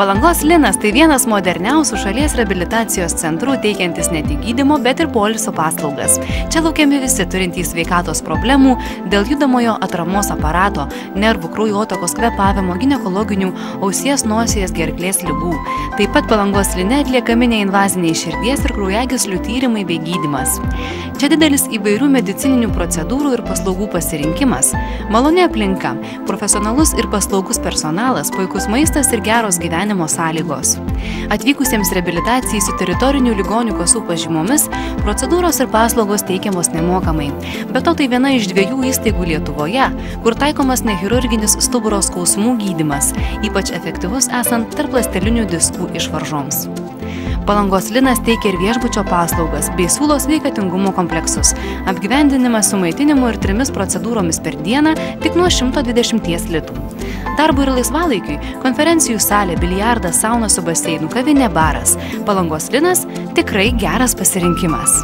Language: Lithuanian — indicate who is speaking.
Speaker 1: Palangos Linas tai vienas moderniausių šalies reabilitacijos centrų teikiantis ne tik gydymo, bet ir poilsio paslaugas. Čia laukiami visi turintys sveikatos problemų dėl judamojo atramos aparato, nervų, kraujotakos, kvėpavimo, ginekologinių, ausies, nosies, gerklės ligų. Taip pat Palangos Line atliekami neinvaziniai širdies ir kraujagyslių tyrimai bei gydymas. Čia didelis įvairių medicininių procedūrų ir paslaugų pasirinkimas, maloni aplinka, profesionalus ir paslaugus personalas, puikus maistas ir geros gyvenimo sąlygos. Atvykusiems reabilitacijai su teritorinių ligonių kasų pažymomis procedūros ir paslaugos teikiamos nemokamai. Be to tai viena iš 2 įstaigų Lietuvoje, kur taikomas nechirurginis stuburo skausmų gydymas, ypač efektyvus esant tarpląstelinių diskų išvaržoms. Palangos Linas teikia ir viešbučio paslaugas bei siūlo sveikatingumo kompleksus, apgyvendinimą su maitinimu ir 3 procedūromis per dieną tik nuo 120 litų. Darbui ir laisvalaikiui konferencijų salė, biliardas, sauna su baseinu, kavinė, baras. Palangos Linas tikrai geras pasirinkimas.